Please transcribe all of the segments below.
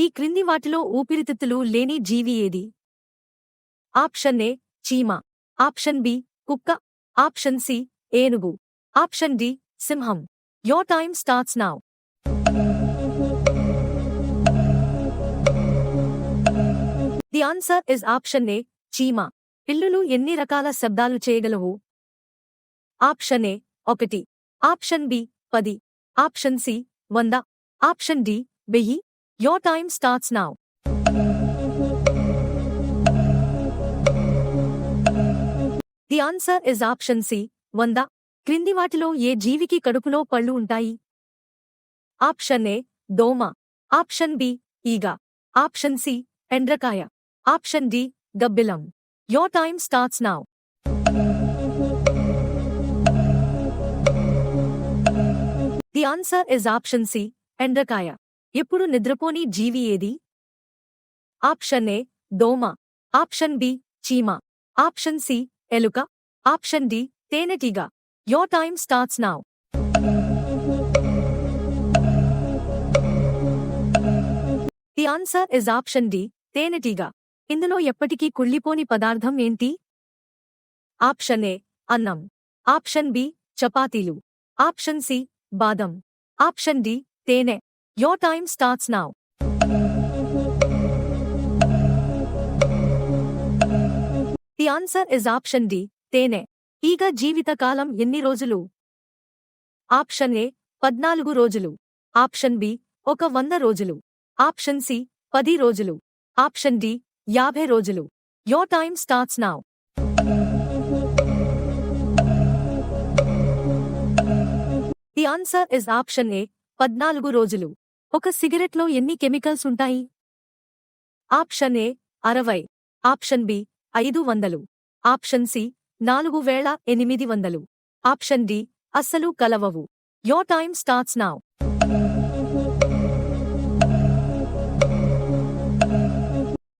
ఈ క్రింది వాటిలో ఊపిరితిత్తులు లేని జీవి ఏది? ఆప్షన్ ఏ చీమ, ఆప్షన్ బి కుక్క, ఆప్షన్ సి ఏనుగు, ఆప్షన్ డి సింహం. Your time starts now. The answer is option A చీమ. పిల్లులు ఎన్ని రకాల శబ్దాలు చేయగలవు? Option A 1, option B 10, option C 100, option D 1000. Your time starts now. The answer is option C 100. క్రింది వాటిలో ఏ జీవికి కడుపులో పళ్ళు ఉంటాయి? ఆప్షన్ ఏ దోమ, ఆప్షన్ బి ఈగ, ఆప్షన్ సి ఎండ్రకాయ, ఆప్షన్ డి గబ్బిలం. Your time starts now. The answer is option C ఎండ్రకాయ. ఎప్పుడు నిద్రపోని జీవి ఏది? ఆప్షన్ ఏ దోమ, ఆప్షన్ బి చీమ, ఆప్షన్ సి ఎలుక, ఆప్షన్ డి తేనెటీగ. Your time starts now. The answer is option D తేనెటీగ. ఇందులో ఎప్పటికీ కుళ్ళిపోని పదార్థం ఏంటి? ఆప్షన్ ఏ అన్నం, ఆప్షన్ బి చపాతీలు, ఆప్షన్ సి బాదం, ఆప్షన్ డి తేనె. Your time starts now. The answer is option D తేనె. ఈగ జీవితకాలం ఎన్ని రోజులు? ఆప్షన్ ఏ 14 రోజులు, ఆప్షన్ బి 100 రోజులు, ఆప్షన్ సి 10 రోజులు, ఆప్షన్ డి 50 రోజులు. Your time starts now. The answer is option A 14 రోజులు. ఒక సిగరెట్లో ఎన్ని కెమికల్స్ ఉంటాయి? Option A 60, option B 500, option C 4800, option D అస్సలు కలవవు. Your time starts now.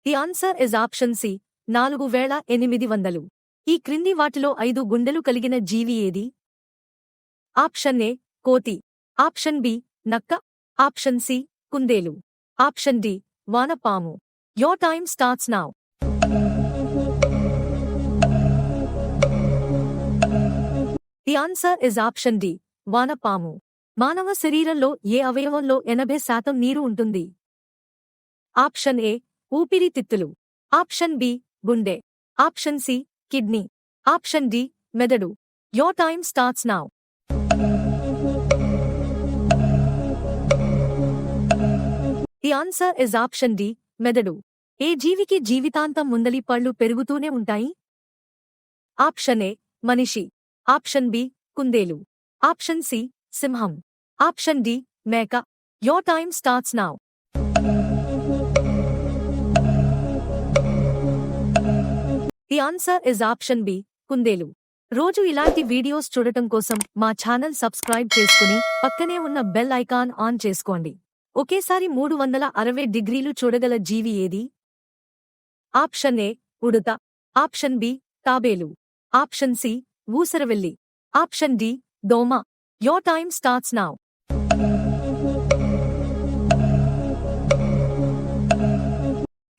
The answer is option C 4800. ఈ క్రింది వాటిలో 5 గుండెలు కలిగిన జీవి ఏది? ఆప్షన్ ఏ కోతి, ఆప్షన్ బి నక్క, ఆప్షన్ సి కుందేలు, ఆప్షన్ డి వానపాము. Your time starts now. The answer is option D వానపాము. మానవ శరీరంలో ఏ అవయవంలో 80% నీరు ఉంటుంది? ఆప్షన్ ఏ ఊపిరితిత్తులు, ఆప్షన్ బి గుండె, option C kidney, option D మెదడు. Your time starts now. The answer is option D మెదడు. ఏ జీవికి జీవితాంతం ముందలి పళ్ళు పెరుగుతూనే ఉంటాయి? ఆప్షన్ ఏ మనిషి, ఆప్షన్ బి కుందేలు, ఆప్షన్ సి సింహం, ఆప్షన్ డి మేక. Your time starts now. The answer is option B కుందేలు. రోజు ఇలాంటి వీడియోస్ చూడటం కోసం మా ఛానల్ సబ్స్క్రైబ్ చేసుకుని పక్కనే ఉన్న బెల్ ఐకాన్ ఆన్ చేసుకోండి. ఒకేసారి 360 డిగ్రీలు చూడగల జీవి ఏది? ఆప్షన్ ఏ ఉడుత, ఆప్షన్ బి తాబేలు, ఆప్షన్ సి ఊసరవెల్లి, ఆప్షన్ డి దోమ. Your time starts now.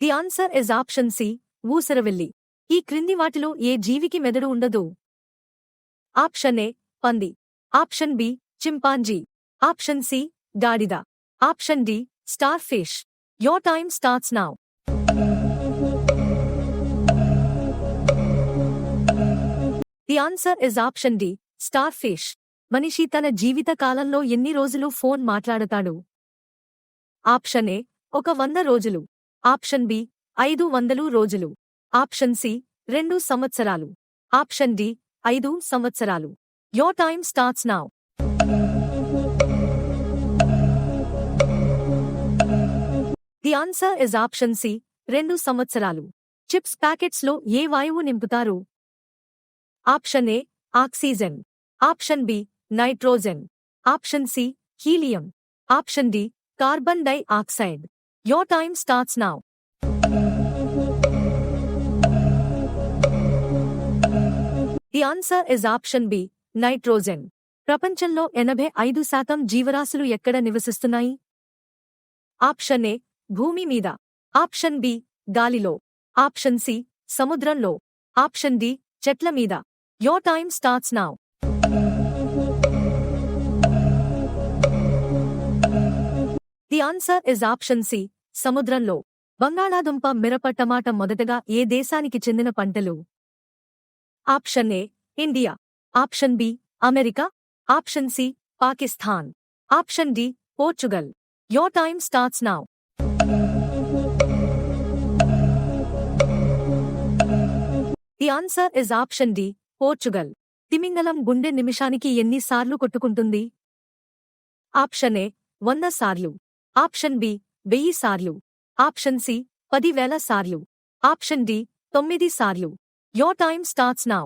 The answer is option C ఊసరవెల్లి. ఈ క్రింది వాటిలో ఏ జీవికి మెదడు ఉండదు? ఆప్షన్ ఏ పంది, option B chimpanzee, option C గాడిద, option D starfish. Your time starts now. The answer is option D starfish. మనిషి తన జీవిత కాలంలో ఎన్ని రోజులు ఫోన్ మాట్లాడతాడు? ఆప్షన్ ఏ 100 రోజులు, ఆప్షన్ బి 500 రోజులు, ఆప్షన్ సి 2 సంవత్సరాలు, ఆప్షన్ డి 5 సంవత్సరాలు. Your time starts now. The answer is option C 2 సంవత్సరాలు. చిప్స్ ప్యాకెట్స్లో ఏ వాయువు నింపుతారు? Option A oxygen, option B nitrogen, option C helium, option D carbon dioxide. Your time starts now. The answer is option B nitrogen. ప్రపంచంలో 85% జీవరాశులు ఎక్కడ నివసిస్తున్నాయి? Option A భూమి మీద. ఆప్షన్ బి గాలిలో. ఆప్షన్ సి సముద్రంలో. ఆప్షన్ డి చెట్ల మీద. Your time starts now. The answer is option C సముద్రంలో. బంగాళాదుంప, మిరప, టమాట మొదటగా ఏ దేశానికి చెందిన పంటలు? Option A India. Option B America. Option C Pakistan. Option D Portugal. Your time starts now. The answer is option D Portugal. తిమింగలం గుండె నిమిషానికి ఎన్ని సార్లు కొట్టుకుంటుంది? ఆప్షన్ ఏ 100 సార్లు. ఆప్షన్ బి 1000 సార్లు. ఆప్షన్ సి 10,000 సార్లు. ఆప్షన్ డి 9 సార్లు. Your time starts now.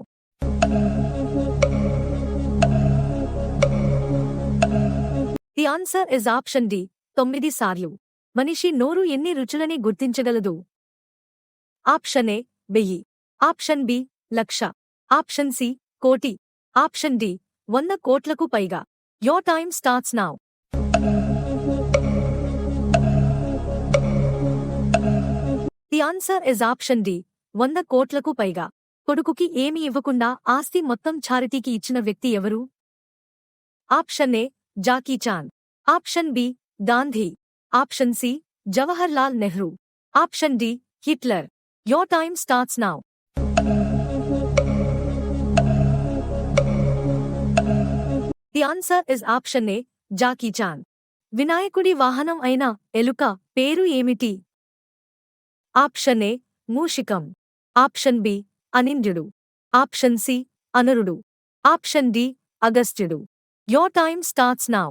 The answer is option D 9 సార్లు. మనిషి నోరు ఎన్ని రుచులని గుర్తించగలదు? Option A 1000. Option B 1,00,000. Option C 1,00,00,000. Option D 100 కోట్లకు పైగా. Your time starts now. The answer is option D 100 కోట్లకు పైగా. కొడుకుకి ఏమీ ఇవ్వకుండా ఆస్తి మొత్తం ఛారిటీకి ఇచ్చిన వ్యక్తి ఎవరు? Option A Jackie Chan. Option B Gandhi. Option C Jawaharlal Nehru. Option D Hitler. Your time starts now. The answer is option A Jackie Chan. వినాయకుడి వాహనం అయిన ఎలుక పేరు ఏమిటి? ఆప్షన్ ఏ మూషికం. ఆప్షన్ బి అనింద్యుడు. ఆప్షన్ సి అనరుడు. ఆప్షన్ డి అగస్త్యుడు. Your time starts now.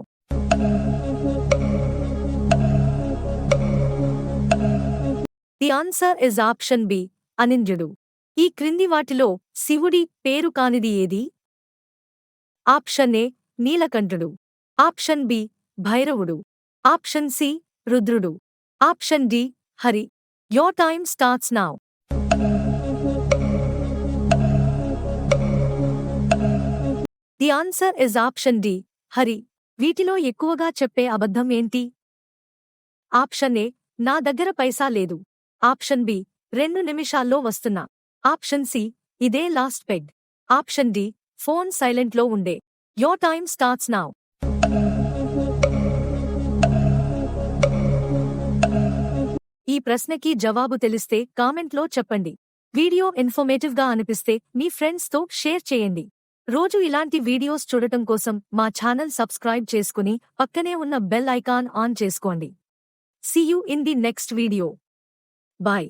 The answer is option B అనింద్యుడు. ఈ క్రింది వాటిలో శివుడి పేరు కానిది ఏది? ఆప్షన్ ఏ నీలకంఠుడు. ఆప్షన్ బి భైరవుడు. ఆప్షన్ సి రుద్రుడు. Option D Hari. Your time starts now. The answer is option D Hari. వీటిలో ఎక్కువగా చెప్పే అబద్ధం ఏంటి? ఆప్షన్ ఏ నా దగ్గర పైసా లేదు. ఆప్షన్ బి 2 నిమిషాల్లో వస్తున్నా. ఆప్షన్ సి ఇదే last peg. Option D phone సైలెంట్లో ఉండే. Your time starts now. ఈ ప్రశ్నకి జవాబు తెలిస్తే కామెంట్లో చెప్పండి. వీడియో ఇన్ఫర్మేటివ్ గా అనిపిస్తే మీ ఫ్రెండ్స్ తో షేర్ చేయండి. రోజు ఇలాంటి వీడియోస్ చూడటం కోసం మా ఛానల్ సబ్స్క్రైబ్ చేసుకుని పక్కనే ఉన్న బెల్ ఐకాన్ ఆన్ చేసుకోండి. See you in the next video. Bye.